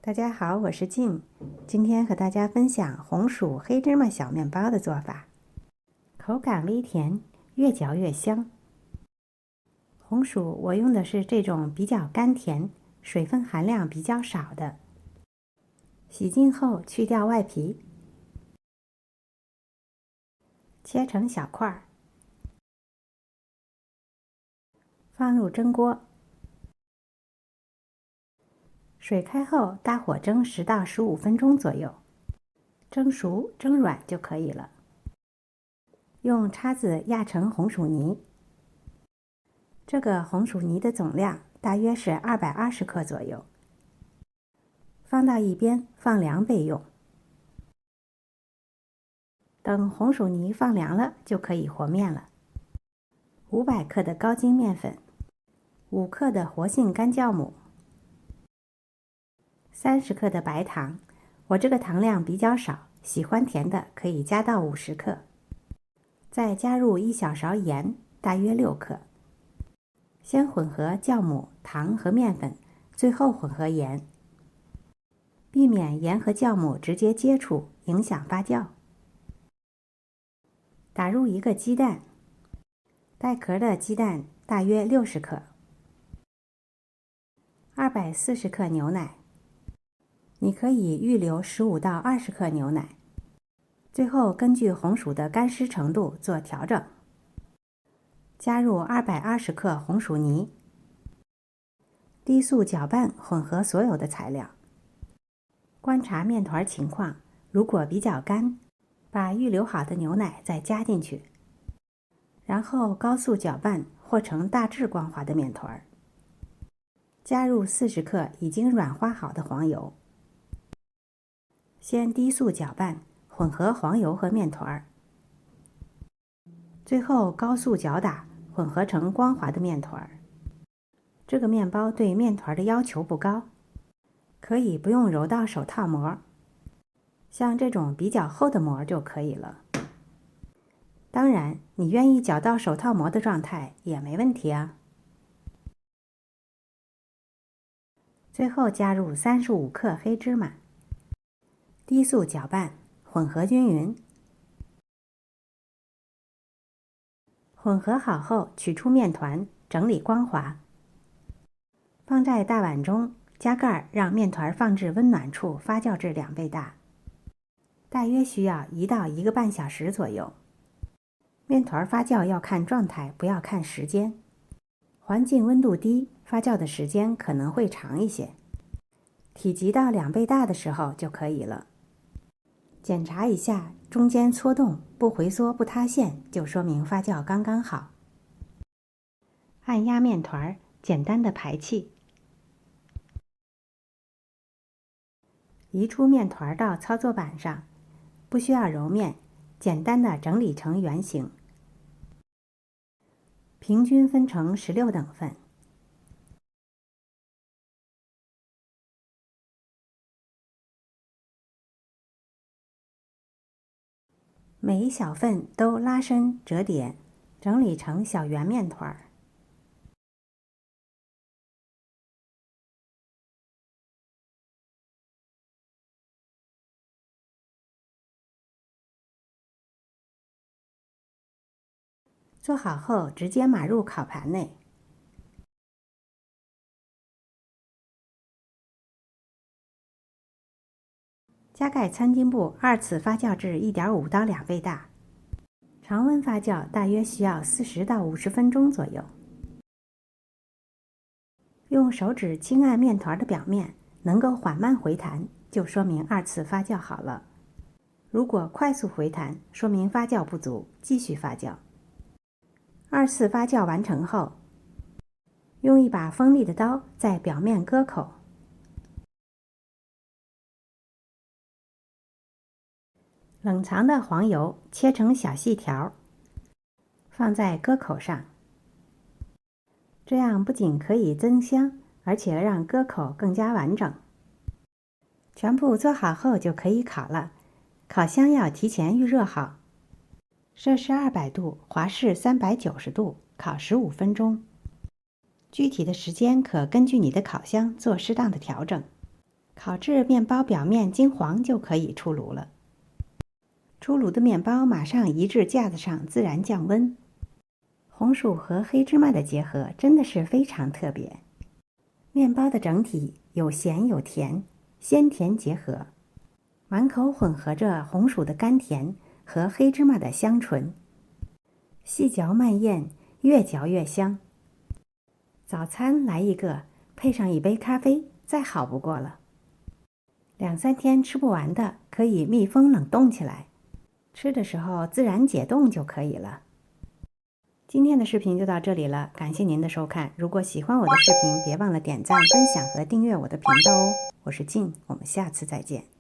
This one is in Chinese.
大家好，我是静，今天和大家分享红薯黑芝麻小面包的做法，口感微甜，越嚼越香。红薯我用的是这种比较甘甜、水分含量比较少的。洗净后去掉外皮，切成小块，放入蒸锅。水开后，大火蒸10到15分钟左右，蒸熟、蒸软就可以了。用叉子压成红薯泥。这个红薯泥的总量大约是220克左右，放到一边放凉备用。等红薯泥放凉了，就可以和面了。500克的高筋面粉，5克的活性干酵母，30克的白糖，我这个糖量比较少，喜欢甜的可以加到50克。再加入1小勺盐，大约6克。先混合酵母、糖和面粉，最后混合盐，避免盐和酵母直接接触，影响发酵。打入1个鸡蛋，带壳的鸡蛋大约60克，240克牛奶，你可以预留15到20克牛奶，最后根据红薯的干湿程度做调整。加入220克红薯泥，低速搅拌混合所有的材料，观察面团情况，如果比较干，把预留好的牛奶再加进去，然后高速搅拌和成大致光滑的面团。加入40克已经软化好的黄油，先低速搅拌混合黄油和面团，最后高速搅打混合成光滑的面团。这个面包对面团的要求不高，可以不用揉到手套膜，像这种比较厚的膜就可以了。当然，你愿意搅到手套膜的状态也没问题啊。最后加入35克黑芝麻，低速搅拌，混合均匀。混合好后，取出面团，整理光滑，放在大碗中，加盖让面团放置温暖处发酵至2倍大，大约需要1到1个半小时左右。面团发酵要看状态，不要看时间。环境温度低，发酵的时间可能会长一些。体积到2倍大的时候就可以了。检查一下，中间搓动不回缩不塌陷，就说明发酵刚刚好。按压面团，简单的排气。移出面团到操作板上，不需要揉面，简单的整理成圆形。平均分成16等份。每一小份都拉伸折叠，整理成小圆面团。做好后直接码入烤盘内。加盖餐巾布2次发酵至1.5到2倍大，常温发酵大约需要40到50分钟左右。用手指轻按面团的表面，能够缓慢回弹，就说明2次发酵好了。如果快速回弹，说明发酵不足，继续发酵。2次发酵完成后，用一把锋利的刀在表面割口，冷藏的黄油切成小细条，放在割口上，这样不仅可以增香，而且让割口更加完整。全部做好后就可以烤了，烤箱要提前预热好，摄氏200度，华氏390度，烤15分钟。具体的时间可根据你的烤箱做适当的调整。烤至面包表面金黄就可以出炉了。出炉的面包马上移至架子上自然降温。红薯和黑芝麻的结合真的是非常特别。面包的整体有咸有甜，鲜甜结合，满口混合着红薯的甘甜和黑芝麻的香醇，细嚼慢咽，越嚼越香。早餐来一个，配上一杯咖啡，再好不过了。2、3天吃不完的，可以密封冷冻起来，吃的时候自然解冻就可以了。今天的视频就到这里了，感谢您的收看。如果喜欢我的视频，别忘了点赞、分享和订阅我的频道哦。我是静，我们下次再见。